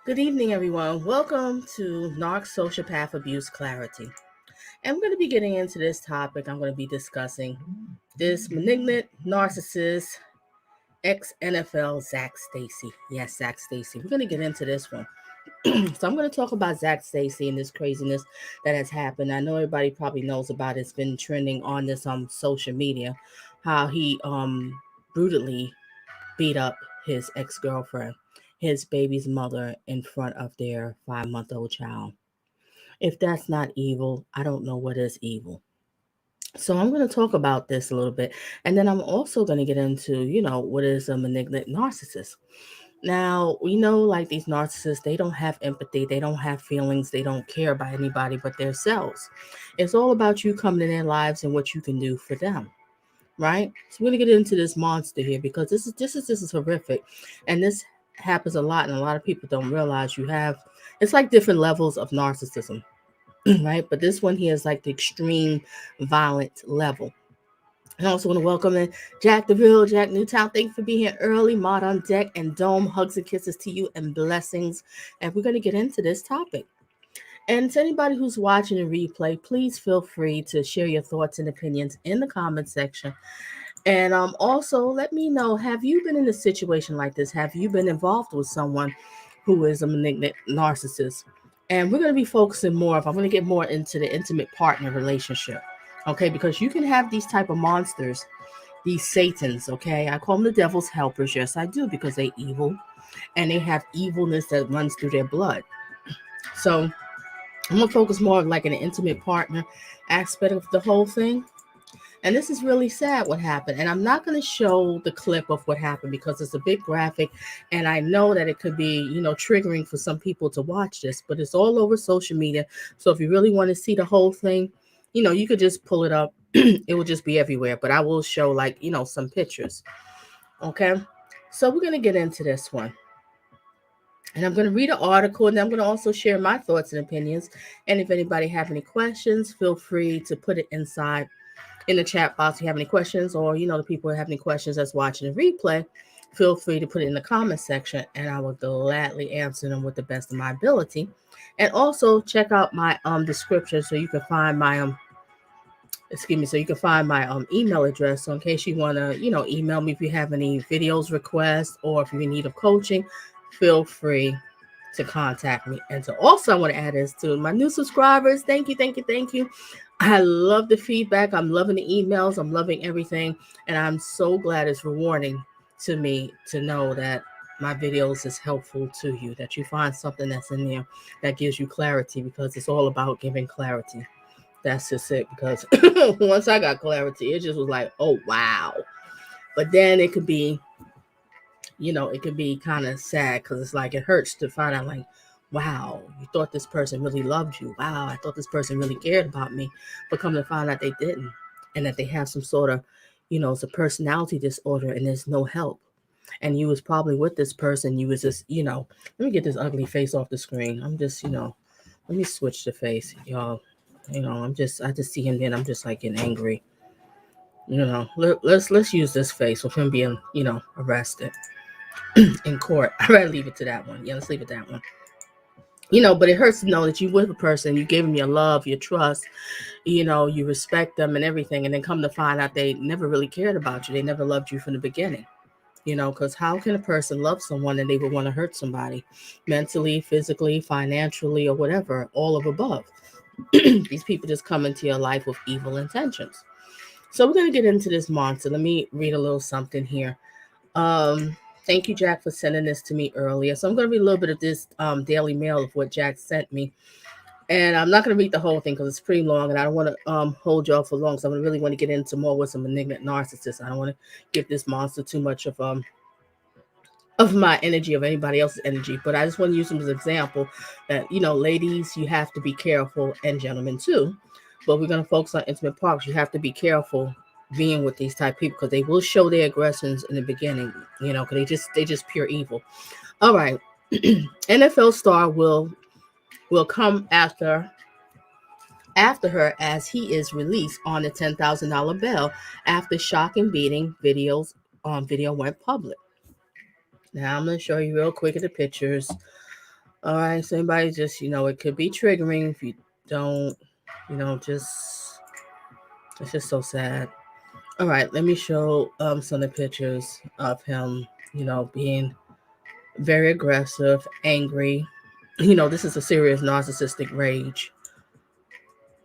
Good evening, everyone. Welcome to Narc Sociopath Abuse Clarity. And we're going to be getting into this topic. I'm going to be discussing this malignant narcissist, ex-NFL Zac Stacy. Yes, Zac Stacy. We're going to get into this one. So I'm going to talk about Zac Stacy and this craziness that has happened. I know everybody probably knows about it. It's been trending on this social media, how he brutally beat up his ex-girlfriend, his baby's mother, in front of their 5-month-old child. If that's not evil, I don't know what is evil. So I'm going to talk about this a little bit. And then I'm also going to get into, what is a malignant narcissist. Now, we know like these narcissists, they don't have empathy, they don't have feelings, they don't care about anybody but themselves. It's all about you coming in their lives and what you can do for them. Right? So we're gonna get into this monster here because this is horrific. And this happens a lot, and a lot of people don't realize it's like different levels of narcissism. Right? But this one here is like the extreme violent level. And I also want to welcome in Jack DeVille, Jack Newtown. Thank you for being here early. Mod on deck and Dome. Hugs and kisses to you and blessings. And we're going to get into this topic. And to anybody who's watching a replay, please feel free to share your thoughts and opinions in the comment section. And also let me know, have you been in a situation like this? Have you been involved with someone who is a malignant narcissist? And we're going to be focusing more, I'm going to get more into the intimate partner relationship. Okay, because you can have these type of monsters, these satans, okay? I call them the devil's helpers. Yes, I do, because they're evil and they have evilness that runs through their blood. So I'm going to focus more on like an intimate partner aspect of the whole thing. And this is really sad what happened. And I'm not going to show the clip of what happened because it's a bit graphic. And I know that it could be, triggering for some people to watch this, but it's all over social media. So if you really want to see the whole thing, you could just pull it up. It will just be everywhere. But I will show some pictures. Okay. So we're going to get into this one. And I'm going to read an article, and then I'm going to also share my thoughts and opinions. And if anybody have any questions, feel free to put it inside in the chat box if you have any questions, or the people who have any questions that's watching the replay, feel free to put it in the comment section, and I will gladly answer them with the best of my ability. And also check out my description so you can find my email address. So in case you want to email me if you have any videos requests, or if you're in need of coaching, feel free to contact me. And so also I want to add this to my new subscribers. Thank you. I love the feedback. I'm loving the emails. I'm loving everything. And I'm so glad it's rewarding to me to know that my videos is helpful to you, that you find something that's in there that gives you clarity, because it's all about giving clarity. That's just it. Because once I got clarity, it just was like, oh, wow. But then it could be, kind of sad, because it's like it hurts to find out, like, wow, you thought this person really loved you. Wow, I thought this person really cared about me. But come to find out they didn't. And that they have some sort of, it's a personality disorder and there's no help. And you was probably with this person. You was just, let me get this ugly face off the screen. I'm just, let me switch the face, y'all. I just see him, then I'm just like getting angry. Let's use this face with him being, arrested in court. I'd rather leave it to that one. Yeah, let's leave it that one. But it hurts to know that you with a person, you gave them your love, your trust, you respect them and everything, and then come to find out they never really cared about you. They never loved you from the beginning. Because how can a person love someone and they would want to hurt somebody mentally, physically, financially, or whatever, all of above? These people just come into your life with evil intentions. So we're going to get into this monster. Let me read a little something here. Thank you, Jack, for sending this to me earlier. So I'm going to read a little bit of this Daily Mail of what Jack sent me. And I'm not going to read the whole thing because it's pretty long, and I don't want to hold y'all for long. So I really want to get into more with some malignant narcissists. I don't want to give this monster too much of my energy, of anybody else's energy. But I just want to use them as an example that, ladies, you have to be careful, and gentlemen too. But we're going to focus on intimate parts. You have to be careful being with these type of people, because they will show their aggressions in the beginning, because they just pure evil. All right. NFL star will come after her as he is released on a $10,000 bail after shocking beating video went public. Now I'm going to show you real quick of the pictures. All right, so anybody just, it could be triggering if you don't, just, it's just so sad. All right, let me show some of the pictures of him, being very aggressive, angry. This is a serious narcissistic rage.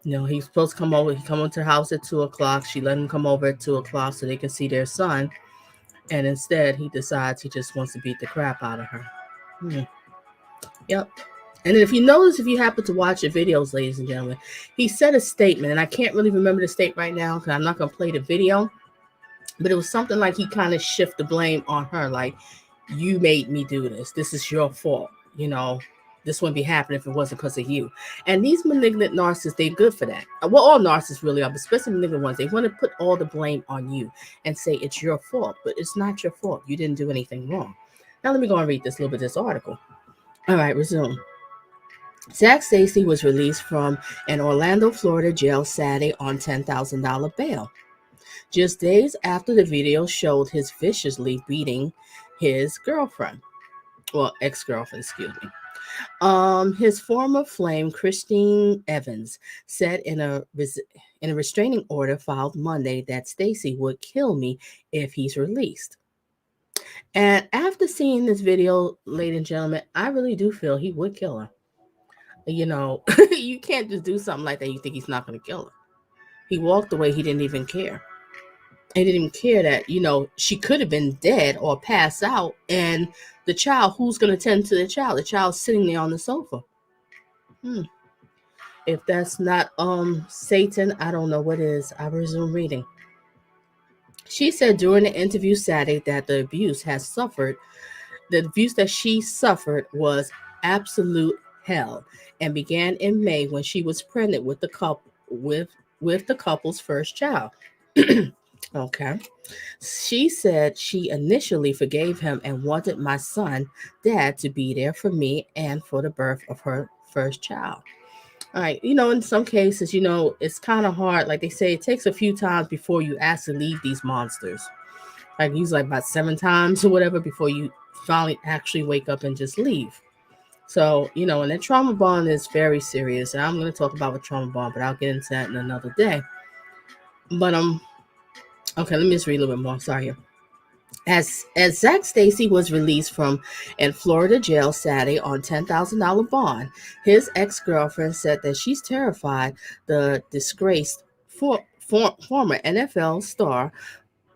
He's supposed to come over. He come into the house at 2 o'clock. She let him come over at 2 o'clock so they can see their son. And instead, he decides he just wants to beat the crap out of her. Yep. And then if you notice, if you happen to watch the videos, ladies and gentlemen, he said a statement, and I can't really remember the state right now because I'm not going to play the video. But it was something like he kind of shifted the blame on her, like, you made me do this. This is your fault. This wouldn't be happening if it wasn't because of you. And these malignant narcissists, they're good for that. Well, all narcissists really are, but especially malignant ones. They want to put all the blame on you and say it's your fault, but it's not your fault. You didn't do anything wrong. Now let me go and read this little bit of this article. All right, resume. Zac Stacy was released from an Orlando, Florida jail Saturday on $10,000 bail, just days after the video showed his viciously beating his girlfriend. Well, ex-girlfriend, excuse me. His former flame, Christine Evans, said in a restraining order filed Monday that Stacy would kill me if he's released. And after seeing this video, ladies and gentlemen, I really do feel he would kill her. You can't just do something like that. You think he's not going to kill her. He walked away. He didn't even care. He didn't even care that, she could have been dead or passed out. And the child, who's going to tend to the child? The child's sitting there on the sofa. If that's not Satan, I don't know what is. I resume reading. She said during the interview Saturday that the abuse that she suffered was absolute hell and began in May when she was pregnant with the couple with the couple's first child. Okay. She said she initially forgave him and wanted my son, Dad, to be there for me and for the birth of her first child. All right. In some cases, it's kind of hard. Like they say, it takes a few times before you actually leave these monsters. Like usually about 7 times or whatever before you finally actually wake up and just leave. So, and that trauma bond is very serious. And I'm going to talk about the trauma bond, but I'll get into that in another day. But okay, let me just read a little bit more. Sorry. As Zac Stacy was released from a Florida jail Saturday on $10,000 bond, his ex-girlfriend said that she's terrified the disgraced former NFL star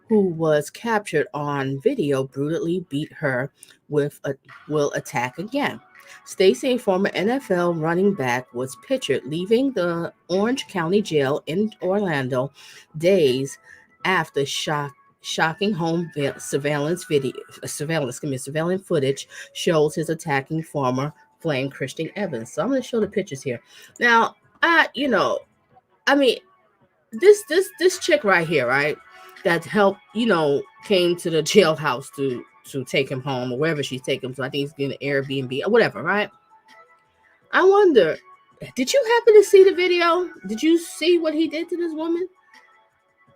who was captured on video brutally beat her will attack again. Stacy, a former NFL running back, was pictured leaving the Orange County Jail in Orlando days after shocking home surveillance footage shows his attacking former flame Christine Evans. So I'm going to show the pictures here. Now, this chick right here, right, that helped, came to the jailhouse to take him home or wherever she's taking him. So I think he's getting an Airbnb or whatever, right? I wonder, did you happen to see the video? Did you see what he did to this woman?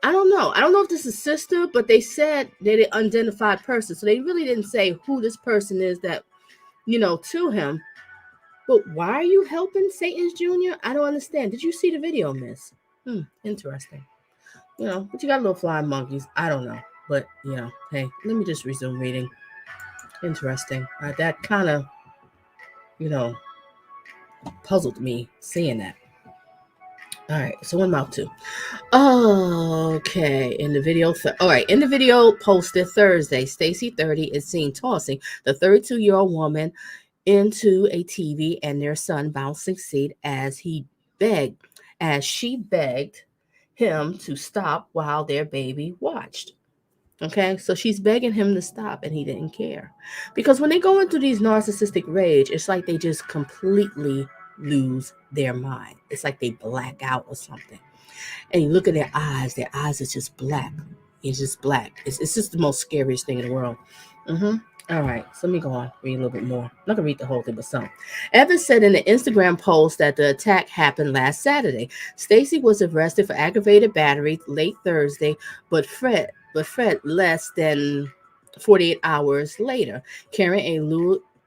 I don't know. I don't know if this is sister, but they said they're an unidentified person. So they really didn't say who this person is that, to him. But why are you helping Satan's Jr.? I don't understand. Did you see the video, miss? Interesting. But you got little flying monkeys. I don't know. But, hey, let me just resume reading. Interesting. That kind of, puzzled me seeing that. All right, so I'm about to. Okay, in the video posted Thursday, Stacy 30 is seen tossing the 32-year-old woman into a TV and their son bouncing seat as she begged him to stop while their baby watched. Okay, so she's begging him to stop and he didn't care. Because when they go into these narcissistic rage, it's like they just completely lose their mind. It's like they black out or something. And you look at their eyes are just black. It's just black. It's just the most scariest thing in the world. All right, so let me go on, read a little bit more. I'm not going to read the whole thing, but some. Evans said in an Instagram post that the attack happened last Saturday. Stacy was arrested for aggravated battery late Thursday, but fled less than 48 hours later, carrying a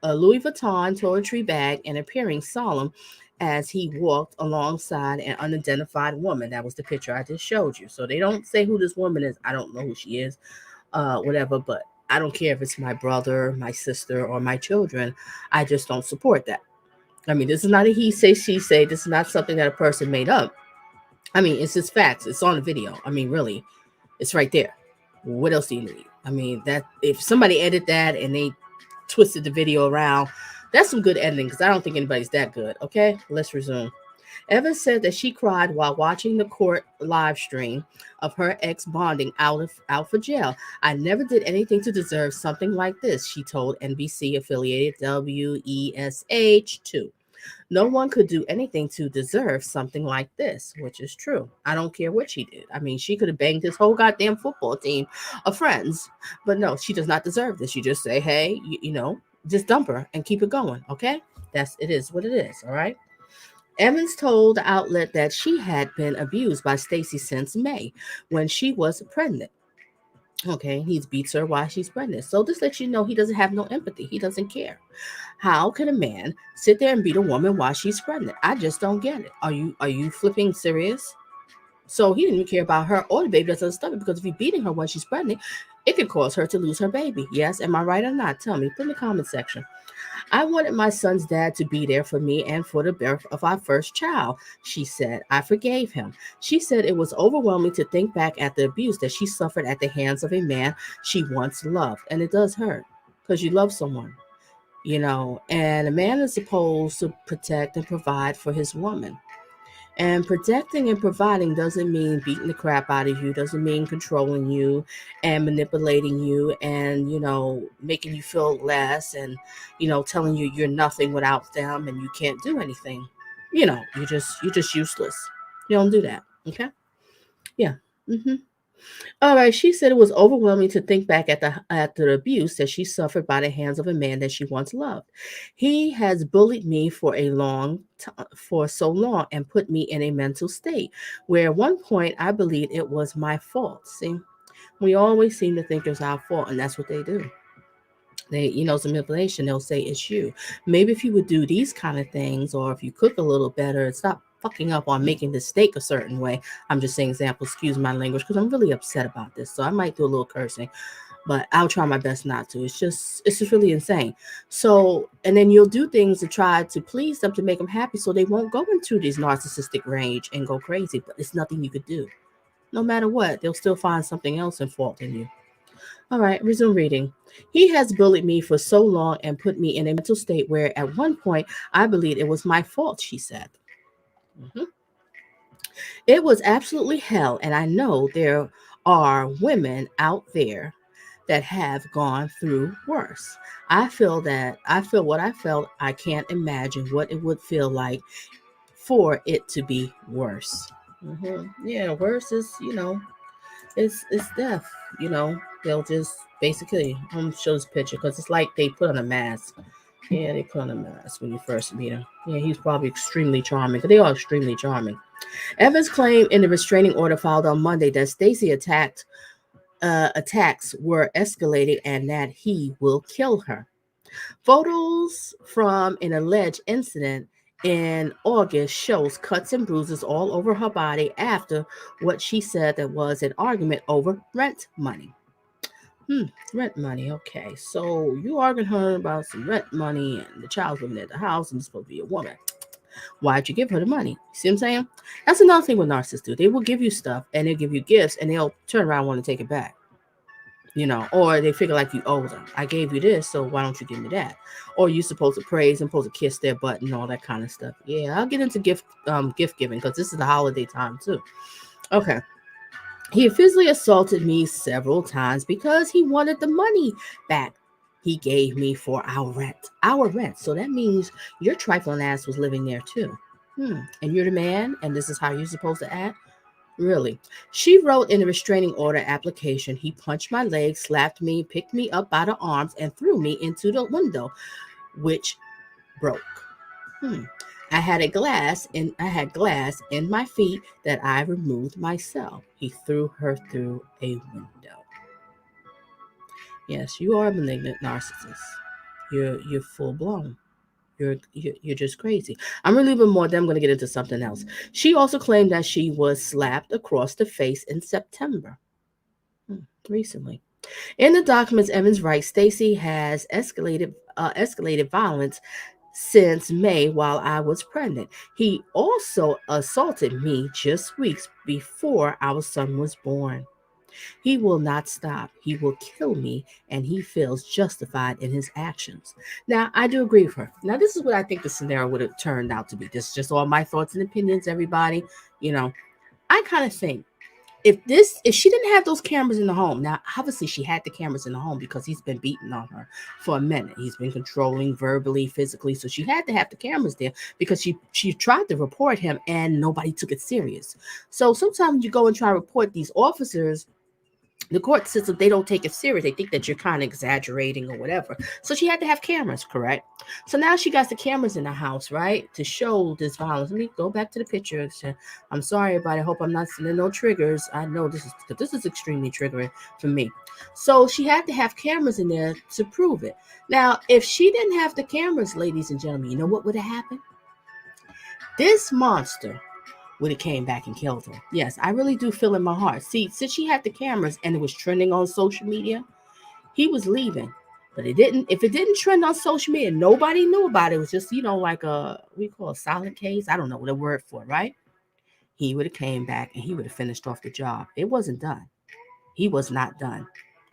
a Louis Vuitton toiletry bag and appearing solemn as he walked alongside an unidentified woman. That was the picture I just showed you. So they don't say who this woman is. I don't know who she is, whatever, but I don't care if it's my brother, my sister, or my children. I just don't support that. I mean, this is not a he say, she say. This is not something that a person made up. I mean, it's just facts. It's on the video. I mean, really, it's right there. What else do you need? I mean, that if somebody edited that and they twisted the video around, that's some good editing because I don't think anybody's that good. Okay, let's resume. Evans said that she cried while watching the court live stream of her ex bonding out for jail. I never did anything to deserve something like this, she told NBC affiliated WESH2. No one could do anything to deserve something like this, which is true. I don't care what she did. I mean, she could have banged this whole goddamn football team of friends, but no, she does not deserve this. You just say, hey, just dump her and keep it going, okay? It is what it is, all right? Evans told the outlet that she had been abused by Stacy since May when she was pregnant. Okay, he's beats her while she's pregnant. So this lets you know he doesn't have no empathy. He doesn't care. How can a man sit there and beat a woman while she's pregnant? I just don't get it. Are you flipping serious? So he didn't even care about her or the baby that's on the stomach, because if he's beating her when she's pregnant, it could cause her to lose her baby. Yes, am I right or not? Tell me. Put in the comment section. I wanted my son's dad to be there for me and for the birth of our first child, she said. I forgave him. She said it was overwhelming to think back at the abuse that she suffered at the hands of a man she once loved. And it does hurt because you love someone, and a man is supposed to protect and provide for his woman. And protecting and providing doesn't mean beating the crap out of you, doesn't mean controlling you and manipulating you and, making you feel less and, telling you you're nothing without them and you can't do anything. You're just useless. You don't do that. Okay? Yeah. All right, she said it was overwhelming to think back at the abuse that she suffered by the hands of a man that she once loved. He has bullied me for so long and put me in a mental state where at one point I believed it was my fault. See, we always seem to think it's our fault, and that's what they do. Some manipulation, they'll say it's you. Maybe if you would do these kind of things, or if you cook a little better and stop fucking up on making the steak a certain way. I'm just saying example, excuse my language, because I'm really upset about this. So I might do a little cursing, but I'll try my best not to. It's just really insane. So, and then you'll do things to try to please them to make them happy so they won't go into this narcissistic rage and go crazy, but it's nothing you could do. No matter what, they'll still find something else in fault in you. All right, resume reading. He has bullied me for so long and put me in a mental state where at one point I believed it was my fault, she said. Mhm. It was absolutely hell, and I know there are women out there that have gone through worse. I feel what I felt. I can't imagine what it would feel like for it to be worse. Yeah, worse is, it's death. They'll just basically, I'm gonna show this picture because it's like they put on a mask. Yeah, they put on a mask when you first meet him. Yeah, he's probably extremely charming because they are extremely charming. Evans claimed in the restraining order filed on Monday that Stacy attacks were escalating and that he will kill her. Photos from an alleged incident in August shows cuts and bruises all over her body after what she said that was an argument over rent money. Rent money. Okay, so you arguing her about some rent money, and the child's living at the house, and it's supposed to be a woman. Why'd you give her the money? See what I'm saying? That's another thing what narcissists do. They will give you stuff, and they'll give you gifts, and they'll turn around and want to take it back. Or they figure like you owe them. I gave you this, so why don't you give me that? Or you're supposed to praise and supposed to kiss their butt and all that kind of stuff. Yeah, I'll get into gift giving because this is the holiday time too. Okay. He physically assaulted me several times because he wanted the money back he gave me for our rent. Our rent. So that means your trifling ass was living there too. And you're the man, and this is how you're supposed to act? Really? She wrote in a restraining order application, he punched my leg, slapped me, picked me up by the arms, and threw me into the window, which broke. I had glass in my feet that I removed myself. He threw her through a window. Yes, you are a malignant narcissist. you're full blown. You're just crazy. I'm gonna leave it more. Then I'm gonna get into something else. She also claimed that she was slapped across the face in September, recently. In the documents, Evans writes Stacy has escalated violence since May while I was pregnant. He also assaulted me just weeks before our son was born. He will not stop. He will kill me, and he feels justified in his actions. Now, I do agree with her. Now, this is what I think the scenario would have turned out to be. This is just all my thoughts and opinions, everybody. You know, I kind of think if she didn't have those cameras in the home, now obviously she had the cameras in the home because he's been beating on her for a minute. He's been controlling verbally, physically, so she had to have the cameras there because she tried to report him and nobody took it serious. So sometimes you go and try to report these officers, the court system, they don't take it serious. They think that you're kind of exaggerating or whatever. So she had to have cameras, correct? So now she got the cameras in the house, right, to show this violence. Let me go back to the pictures. I'm sorry, everybody. I hope I'm not sending no triggers. I know this is extremely triggering for me. So she had to have cameras in there to prove it. Now, if she didn't have the cameras, ladies and gentlemen, you know what would have happened? This monster would have came back and killed her. Yes, I really do feel in my heart. See, since she had the cameras and it was trending on social media, he was leaving. But it didn't. If it didn't trend on social media, nobody knew about it. It was just, like we call a silent case. I don't know what a word for, right? He would have came back and he would have finished off the job. It wasn't done. He was not done.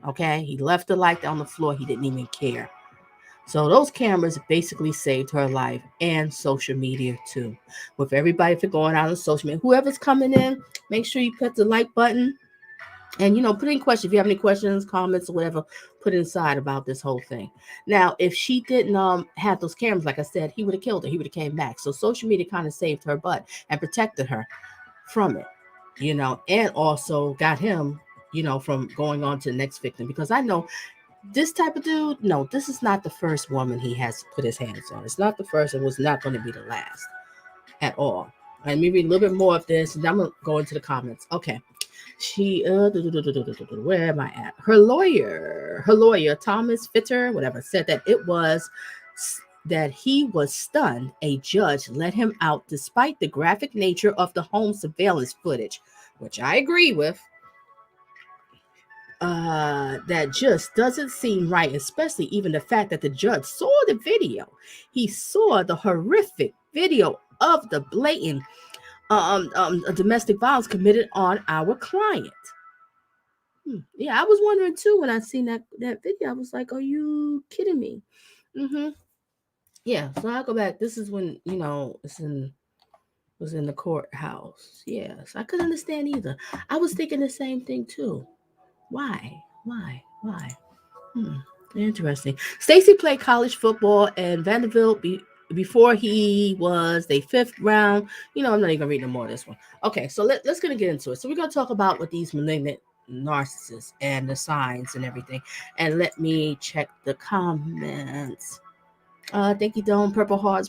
Okay, he left the light on the floor. He didn't even care. So those cameras basically saved her life and social media too. With everybody for going out on social media, whoever's coming in, make sure you put the like button and put in questions. If you have any questions, comments, or whatever, put inside about this whole thing. Now, if she didn't have those cameras, like I said, he would have killed her. He would have came back. So social media kind of saved her butt and protected her from it, and also got him, from going on to the next victim. Because I know this type of dude, no, this is not the first woman he has put his hands on. It's not the first. It was not going to be the last at all. And maybe a little bit more of this, and I'm going to go into the comments. Okay. She, where am I at? Her lawyer, Thomas Fitter, whatever, said that he was stunned. A judge let him out despite the graphic nature of the home surveillance footage, which I agree with. That just doesn't seem right, especially even the fact that the judge saw the video. He saw the horrific video of the blatant domestic violence committed on our client. Yeah, I was wondering too when I seen that video. I was like, "Are you kidding me?" Yeah, so I'll go back. This is when was in the courthouse. Yes, I couldn't understand either. I was thinking the same thing too. Why? Interesting. Stacy played college football in Vanderbilt before he was the fifth round. I'm not even gonna read no more of this one. Okay, so let's gonna get into it. So we're gonna talk about what these malignant narcissists and the signs and everything. And let me check the comments. Thank you, Dome. Purple hearts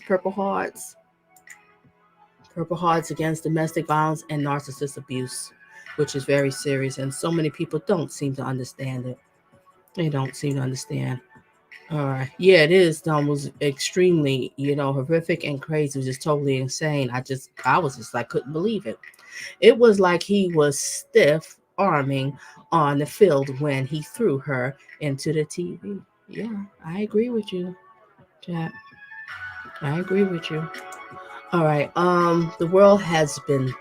against domestic violence and narcissist abuse, which is very serious, and so many people don't seem to understand it. They don't seem to understand. All right. Yeah, it is. Was extremely, horrific and crazy. It was just totally insane. I was just like, couldn't believe it. It was like he was stiff arming on the field when he threw her into the TV. Yeah, I agree with you, Jack. I agree with you. All right. The world has been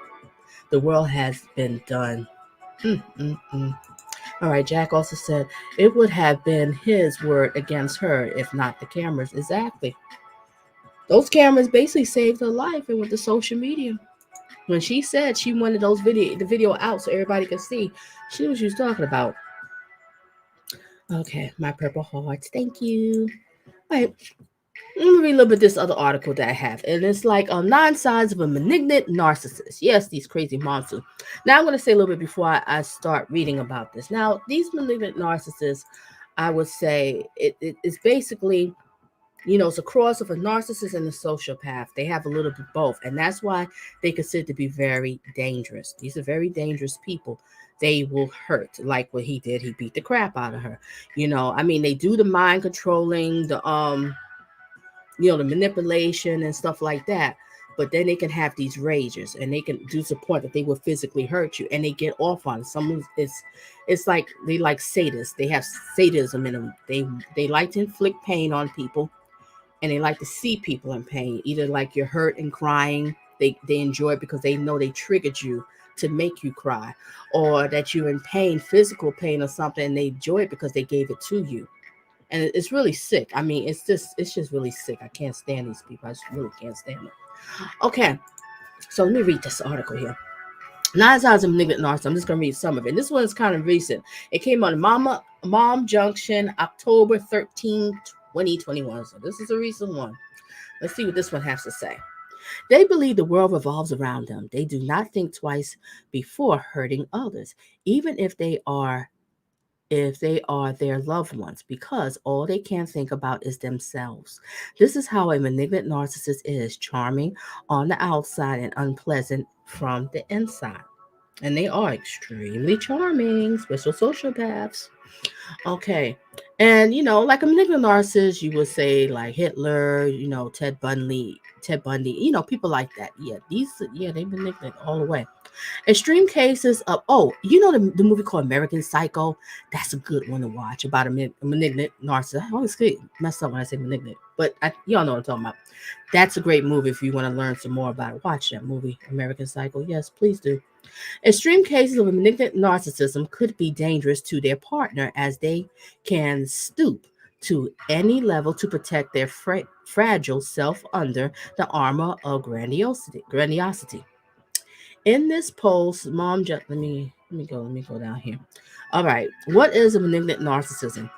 done. All right, Jack also said it would have been his word against her if not the cameras. Exactly. Those cameras basically saved her life, and with the social media. When she said she wanted the video out so everybody could see, she knew what she was talking about. Okay, my purple hearts. Thank you. All right. Let me read a little bit of this other article that I have. And it's like 9 signs of a malignant narcissist. Yes, these crazy monsters. Now I'm going to say a little bit before I start reading about this. Now, these malignant narcissists, I would say it's basically, it's a cross of a narcissist and a sociopath. They have a little bit both. And that's why they consider to be very dangerous. These are very dangerous people. they will hurt. Like what he did, he beat the crap out of her. I mean, they do the mind controlling, the manipulation and stuff like that. But then they can have these rages, and they can do to the point that they will physically hurt you, and they get off on it. It's like they like sadists. They have sadism in them. They like to inflict pain on people, and they like to see people in pain. Either like you're hurt and crying, they enjoy it because they know they triggered you to make you cry, or that you're in pain, physical pain or something, and they enjoy it because they gave it to you. And it's really sick. I mean, it's just really sick. I can't stand these people. I just really can't stand them. Okay, so let me read this article here. Nine Signs of Malignant Narcissist. I'm just gonna read some of it. This one is kind of recent. It came on Mom Junction, October 13, 2021. So this is a recent one. Let's see what this one has to say. They believe the world revolves around them. They do not think twice before hurting others, even if they are their loved ones, because all they can think about is themselves. This is how a malignant narcissist is: charming on the outside and unpleasant from the inside. And they are extremely charming, special sociopaths. Okay. And like a malignant narcissist, you would say like Hitler, Ted Bundy, people like that. They malignant all the way. Extreme cases of the movie called American Psycho. That's a good one to watch about a malignant narcissist. I always get messed up when I say malignant, but y'all know what I'm talking about. That's a great movie if you want to learn some more about it. Watch that movie, American Psycho. Yes, please do. Extreme cases of malignant narcissism could be dangerous to their partner, as they can stoop to any level to protect their fragile self under the armor of grandiosity. In this post, let me go down here. All right, what is a malignant narcissism?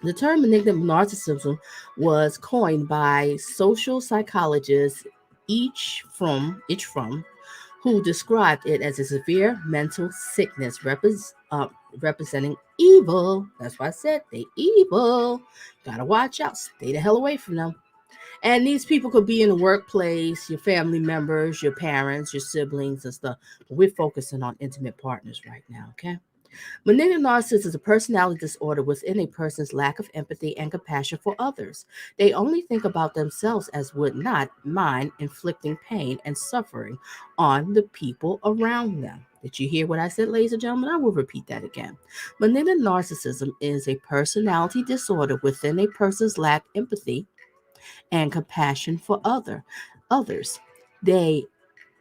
The term malignant narcissism was coined by social psychologists each from who described it as a severe mental sickness representing evil. That's why I said they evil. Gotta watch out. Stay the hell away from them. And these people could be in the workplace, your family members, your parents, your siblings, and stuff. But we're focusing on intimate partners right now, okay? Malignant narcissism is a personality disorder within a person's lack of empathy and compassion for others. They only think about themselves, as would not mind inflicting pain and suffering on the people around them. Did you hear what I said, ladies and gentlemen? I will repeat that again. Malignant narcissism is a personality disorder within a person's lack of empathy and compassion for others. They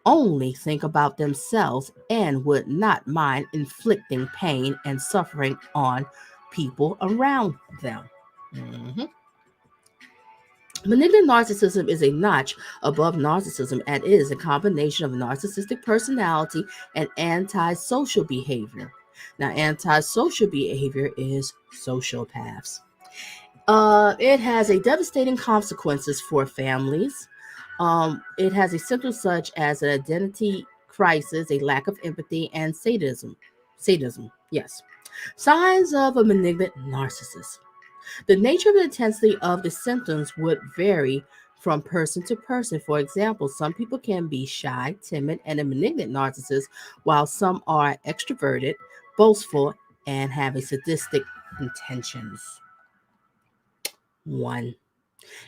only think about themselves and would not mind inflicting pain and suffering on people around them. Mhm. Malignant narcissism is a notch above narcissism, and it is a combination of narcissistic personality and antisocial behavior. Now, antisocial behavior is sociopaths. It has a devastating consequences for families. It has a symptom such as an identity crisis, a lack of empathy, and sadism. Sadism, yes. Signs of a malignant narcissist. The nature and intensity of the symptoms would vary from person to person. For example, some people can be shy, timid, and a malignant narcissist, while some are extroverted, boastful, and have a sadistic intentions. One,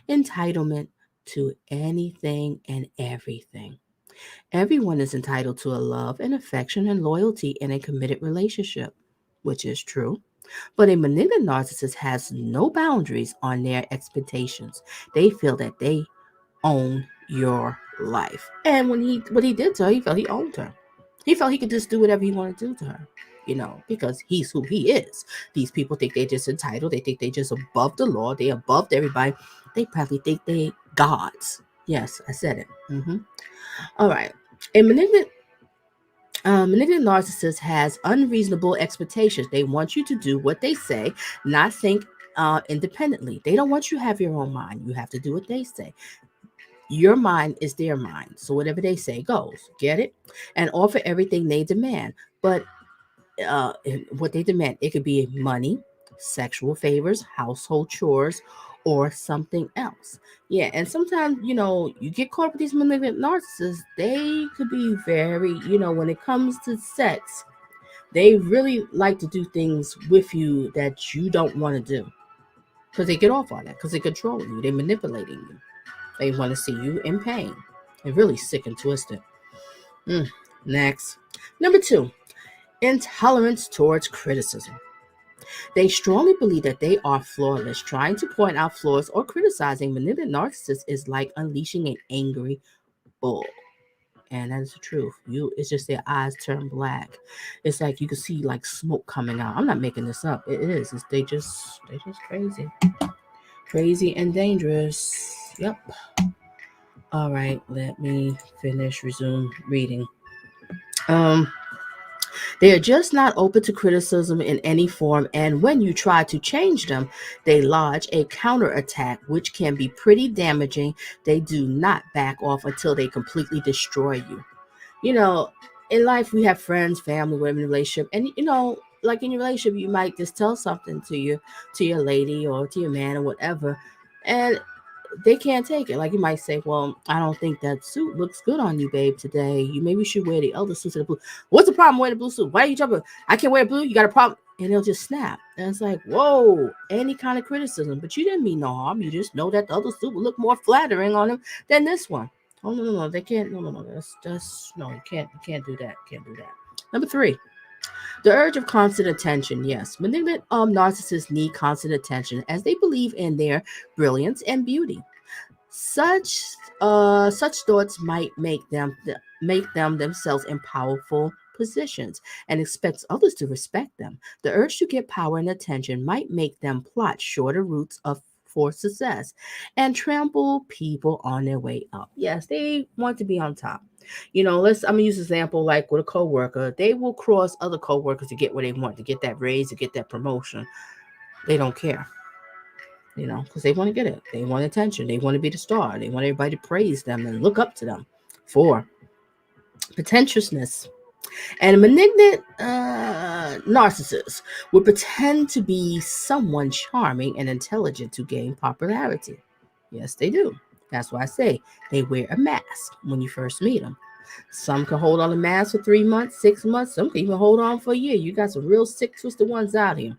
entitlement to anything and everything. Everyone is entitled to a love and affection and loyalty in a committed relationship, which is true. But a malignant narcissist has no boundaries on their expectations. They feel that they own your life. And what he did to her, he felt he owned her. He felt he could just do whatever he wanted to do to her, because he's who he is. These people think they're just entitled. They think they're just above the law. They above everybody. They probably think they gods. Yes, I said it. All right. A malignant narcissist has unreasonable expectations. They want you to do what they say, not think independently. They don't want you to have your own mind. You have to do what they say. Your mind is their mind. So whatever they say goes. Get it? And offer everything they demand. But what they demand, it could be money, sexual favors, household chores, or something else. Yeah, and sometimes, you get caught up with these malignant narcissists. They could be very, when it comes to sex, They really like to do things with you that you don't want to do because they get off on that, because they control you, they're manipulating you. They want to see you in pain. They're really sick and twisted. Next. Number 2, intolerance towards criticism. They strongly believe that they are flawless. Trying to point out flaws or criticizing manipulative narcissists is like unleashing an angry bull. And that is the truth. It's just their eyes turn black. It's like you can see like smoke coming out. I'm not making this up. It is. They just crazy. Crazy and dangerous. Yep. All right, let me resume reading. Um They are just not open to criticism in any form, and when you try to change them, they lodge a counterattack, which can be pretty damaging. They do not back off until they completely destroy you. You know, in life, we have friends, family, women, relationship, and like in your relationship, you might just tell something to your lady or to your man or whatever, and they can't take it. Like you might say, "Well, I don't think that suit looks good on you, babe, today. You maybe should wear the other suit to the blue." What's the problem wearing the blue suit? Why are you jumping? I can't wear blue. You got a problem? And they'll just snap. And it's like, whoa, any kind of criticism, but you didn't mean no harm. You just know that the other suit would look more flattering on him than this one. Oh no, they can't. No. That's no, you can't do that. Can't do that. Number 3. The urge of constant attention. Yes, malignant narcissists need constant attention as they believe in their brilliance and beauty. Such thoughts might make them themselves in powerful positions and expects others to respect them. The urge to get power and attention might make them plot shorter routes of for success and trample people on their way up. Yes, they want to be on top. I'm gonna use an example like with a coworker. They will cross other coworkers to get what they want, to get that raise, to get that promotion. They don't care, because they want to get it. They want attention. They want to be the star. They want everybody to praise them and look up to them. 4, pretentiousness. And a malignant narcissist would pretend to be someone charming and intelligent to gain popularity. Yes, they do. That's why I say they wear a mask when you first meet them. Some can hold on a mask for 3 months, 6 months. Some can even hold on for a year. You got some real sick, twisted ones out here.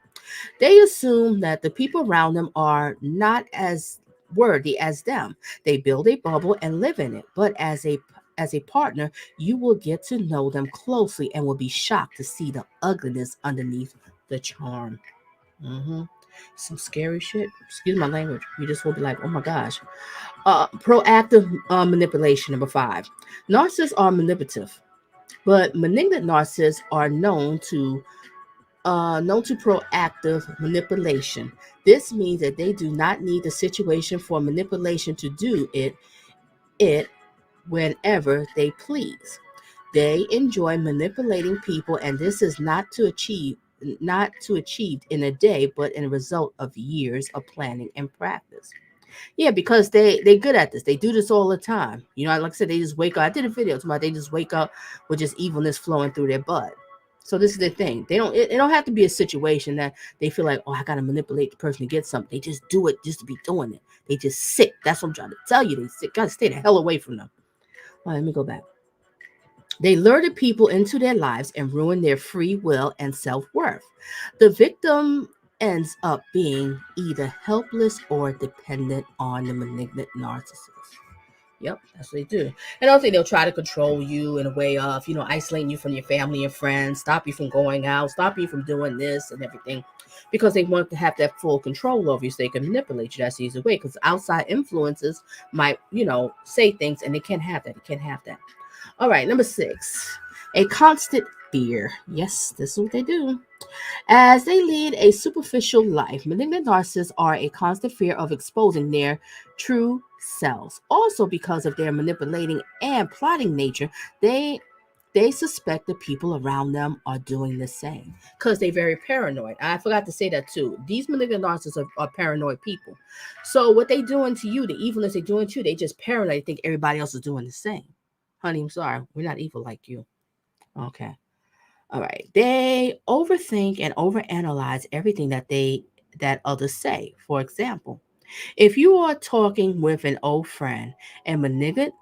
They assume that the people around them are not as worthy as them. They build a bubble and live in it. But as a partner, you will get to know them closely and will be shocked to see the ugliness underneath the charm. hmm Some scary shit. Excuse my language. You just will be like, oh my gosh. Proactive manipulation. Number 5. Narcissists are manipulative, but malignant narcissists are known to proactive manipulation. This means that they do not need the situation for manipulation to do it whenever they please. They enjoy manipulating people, and this is not to achieve in a day, but in a result of years of planning and practice. Yeah, because they're good at this. They do this all the time. Like I said, they just wake up. I did a video about they just wake up with just evilness flowing through their butt. So this is the thing. It don't have to be a situation that they feel like, oh, I gotta manipulate the person to get something. They just do it just to be doing it. They just sick. That's what I'm trying to tell you. They sick. Gotta stay the hell away from them. All right, let me go back. They lure the people into their lives and ruin their free will and self-worth. The victim ends up being either helpless or dependent on the malignant narcissist. Yep, that's what they do. And also, they'll try to control you in a way of, isolating you from your family and friends, stop you from going out, stop you from doing this and everything, because they want to have that full control over you so they can manipulate you. That's the easy way, because outside influences might, say things, and they can't have that. They can't have that. All right, number 6, a constant fear. Yes, this is what they do. As they lead a superficial life, malignant narcissists are a constant fear of exposing their true selves. Also, because of their manipulating and plotting nature, they suspect the people around them are doing the same because they're very paranoid. I forgot to say that too. These malignant narcissists are paranoid people. So what they doing to you, the evilness they doing to you, they just paranoid. They think everybody else is doing the same. Honey, I'm sorry. We're not evil like you. Okay. All right. They overthink and overanalyze everything that others say. For example, if you are talking with an old friend and malignant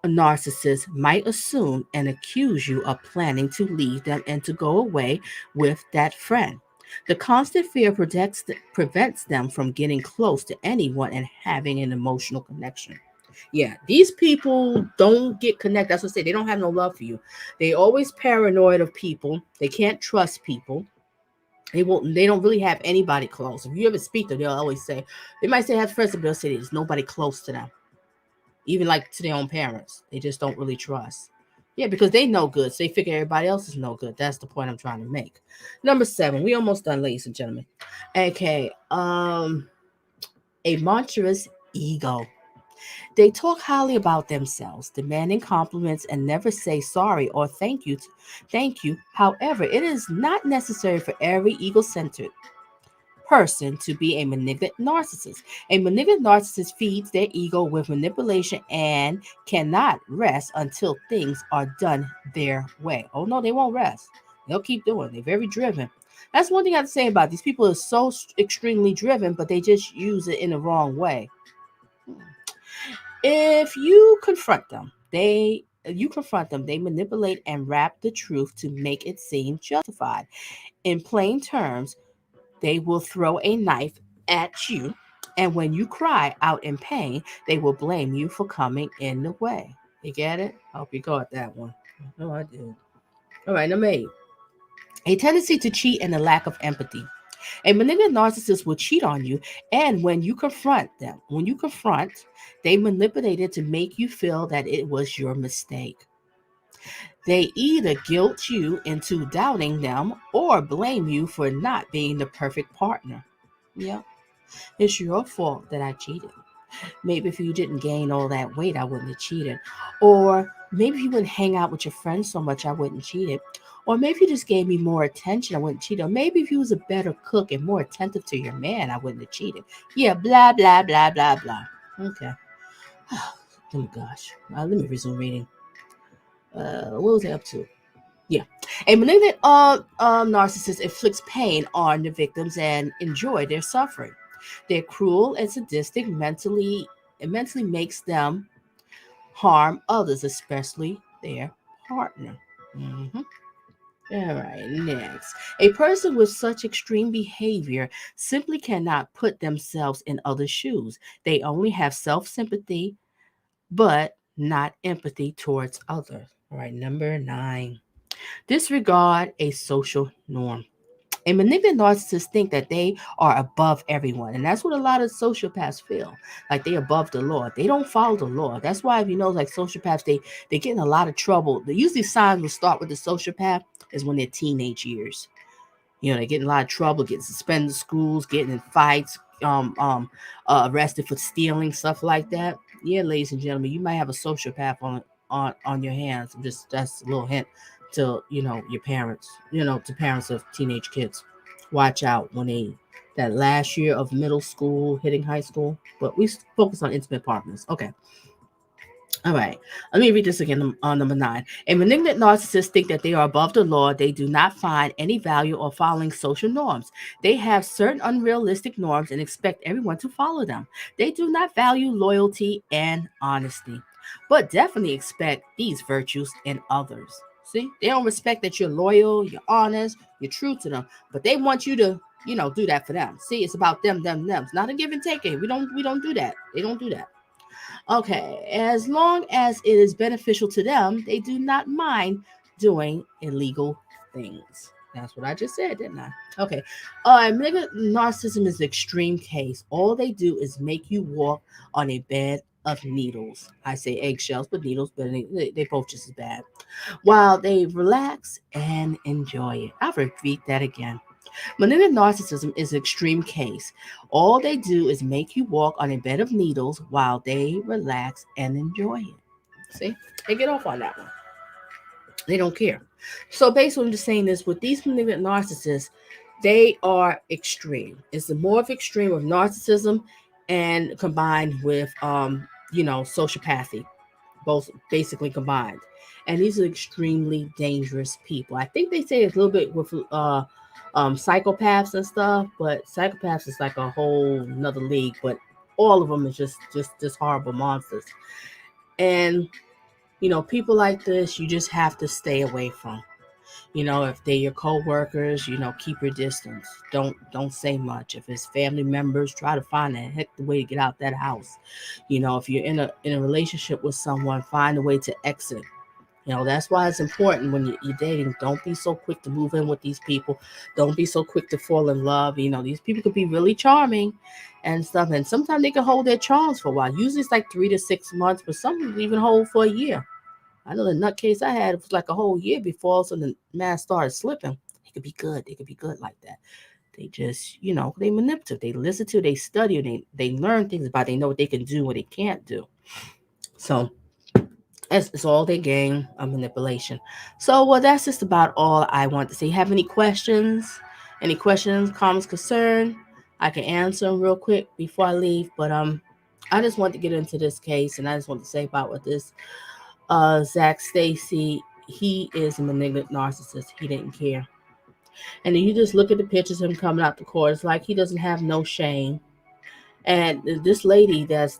a narcissist might assume and accuse you of planning to leave them and to go away with that friend. The constant fear prevents them from getting close to anyone and having an emotional connection. Yeah, these people don't get connected. That's what I say. They don't have no love for you. They always paranoid of people. They can't trust people. They won't. They don't really have anybody close. If you ever speak to them, they'll always say they might say have friends, but they'll say there's nobody close to them, even like to their own parents. They just don't really trust. Yeah, because they know good, so they figure everybody else is no good. That's the point I'm trying to make. Number 7, we almost done, ladies and gentlemen. Okay, a monstrous ego. They talk highly about themselves, demanding compliments and never say sorry or thank you. Thank you. However, it is not necessary for every ego-centered person to be a malignant narcissist. A malignant narcissist feeds their ego with manipulation and cannot rest until things are done their way. Oh no, they won't rest. They'll keep doing it. They're very driven. That's one thing I have to say about these people is so extremely driven, but they just use it in the wrong way. If you confront them, they manipulate and wrap the truth to make it seem justified. In plain terms, they will throw a knife at you, and when you cry out in pain, they will blame you for coming in the way. You get it? I hope you got that one. No, I did. All right, number 8. A tendency to cheat and a lack of empathy. A malignant narcissist will cheat on you, and when you confront, they manipulate it to make you feel that it was your mistake. They either guilt you into doubting them or blame you for not being the perfect partner. Yeah, it's your fault that I cheated. Maybe if you didn't gain all that weight, I wouldn't have cheated. Or maybe if you wouldn't hang out with your friends so much, I wouldn't cheat it. Or maybe if you just gave me more attention, I wouldn't cheat. Or maybe if you was a better cook and more attentive to your man, I wouldn't have cheated. Yeah, blah, blah, blah, blah, blah. Okay. Oh my gosh. Let me resume reading. What was I up to? Yeah. A malignant narcissist inflicts pain on the victims and enjoy their suffering. They're cruel and sadistic it mentally makes them harm others, especially their partner. Mm-hmm. All right, next. A person with such extreme behavior simply cannot put themselves in others' shoes. They only have self sympathy, but not empathy towards others. All right, number 9. Disregard a social norm. A malignant narcissists think that they are above everyone, and that's what a lot of sociopaths feel, like they above the law. They don't follow the law. That's why, if you know, like sociopaths, they get in a lot of trouble. The usually signs will start with the sociopath is when they're teenage years. You know, they get in a lot of trouble, getting suspended schools, getting in fights, arrested for stealing, stuff like that. Yeah, ladies and gentlemen, you might have a sociopath on your hands. That's a little hint to your parents, to parents of teenage kids. Watch out when that last year of middle school hitting high school. But we focus on intimate partners. Okay. All right, let me read this again on number 9. A malignant narcissist think that they are above the law. They do not find any value or following social norms. They have certain unrealistic norms and expect everyone to follow them. They do not value loyalty and honesty, but definitely expect these virtues in others. See, they don't respect that you're loyal, you're honest, you're true to them, but they want you to, do that for them. See, it's about them. It's not a give and take. We don't do that. They don't do that. Okay, as long as it is beneficial to them, they do not mind doing illegal things. That's what I just said, didn't I? Okay. Mega narcissism is an extreme case. All they do is make you walk on a bed of needles. I say eggshells, but needles, but they both just as bad. While they relax and enjoy it. I'll repeat that again. Malignant narcissism is an extreme case. All they do is make you walk on a bed of needles while they relax and enjoy it. See? They get off on that one. They don't care. So basically, I'm just saying this with these malignant narcissists, they are extreme. It's the more of extreme of narcissism and combined with sociopathy, both basically combined. And these are extremely dangerous people. I think they say it's a little bit with psychopaths and stuff, but psychopaths is like a whole another league. But all of them is just horrible monsters. And People like this, you just have to stay away from. If they're your co-workers, keep your distance. Don't say much. If it's family members, try to find the way to get out that house. If you're in a relationship with someone, find a way to exit. That's why it's important when you're dating. Don't be so quick to move in with these people. Don't be so quick to fall in love. These people could be really charming and stuff. And sometimes they can hold their charms for a while. Usually it's like 3 to 6 months, but some people even hold for a year. I know the nutcase I had, it was like a whole year before all of a sudden the man started slipping. They could be good. They could be good like that. They just, they manipulative. They listen to, they study, they learn things about, they know what they can do, what they can't do. So it's all their game of manipulation. So, well, that's just about all I want to say. Have any questions? Any questions, comments, concern? I can answer them real quick before I leave. But I just want to get into this case, and I just want to say about what this Zac Stacy. He is a malignant narcissist. He didn't care. And then you just look at the pictures of him coming out the court. It's like he doesn't have no shame. And this lady that's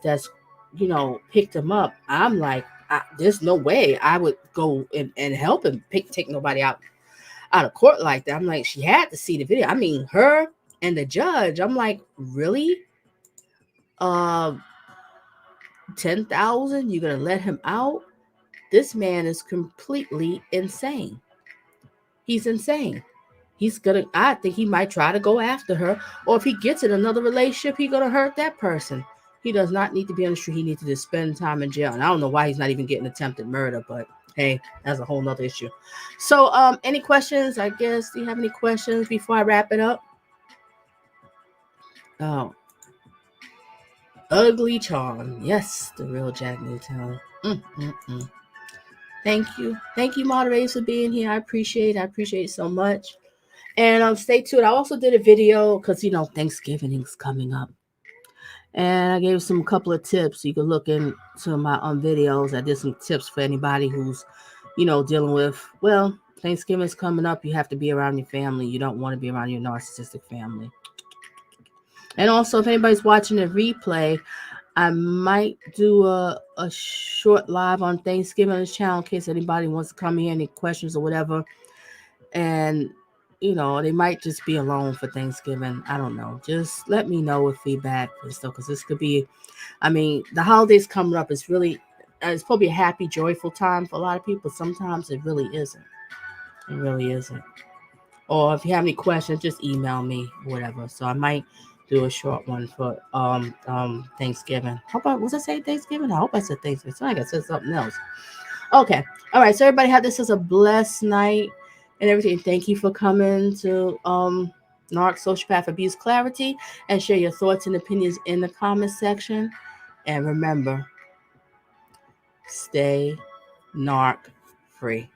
picked him up, I'm like, there's no way I would go and help him take nobody out of court like that. I'm like, she had to see the video. I mean, her and the judge. I'm like, really? 10,000? You're gonna let him out? This man is completely insane. He's insane. I think he might try to go after her, or if he gets in another relationship, he's gonna hurt that person. He does not need to be on the street. He needs to just spend time in jail. And I don't know why he's not even getting attempted murder, but hey, that's a whole nother issue. So, any questions? I guess, do you have any questions before I wrap it up? Oh, ugly charm. Yes, the real Jack Newtown. Thank you, moderators, for being here. I appreciate it so much. And stay tuned. I also did a video because Thanksgiving is coming up, and I gave some couple of tips. You can look into my videos. I did some tips for anybody who's dealing with, well, Thanksgiving is coming up. You have to be around your family. You don't want to be around your narcissistic family. And also, if anybody's watching a replay, I might do a short live on Thanksgiving on this channel in case anybody wants to come here, any questions or whatever. And they might just be alone for Thanksgiving. I don't know. Just let me know with feedback and stuff, because this could be, the holidays coming up is really, it's probably a happy, joyful time for a lot of people. Sometimes it really isn't. It really isn't. Or if you have any questions, just email me, whatever. So I might do a short one for Thanksgiving. Was I saying Thanksgiving? I hope I said Thanksgiving. It's like I said something else. Okay. All right. So everybody have this as a blessed night and everything. Thank you for coming to Narc Sociopath Abuse Clarity, and share your thoughts and opinions in the comment section. And remember, stay narc free.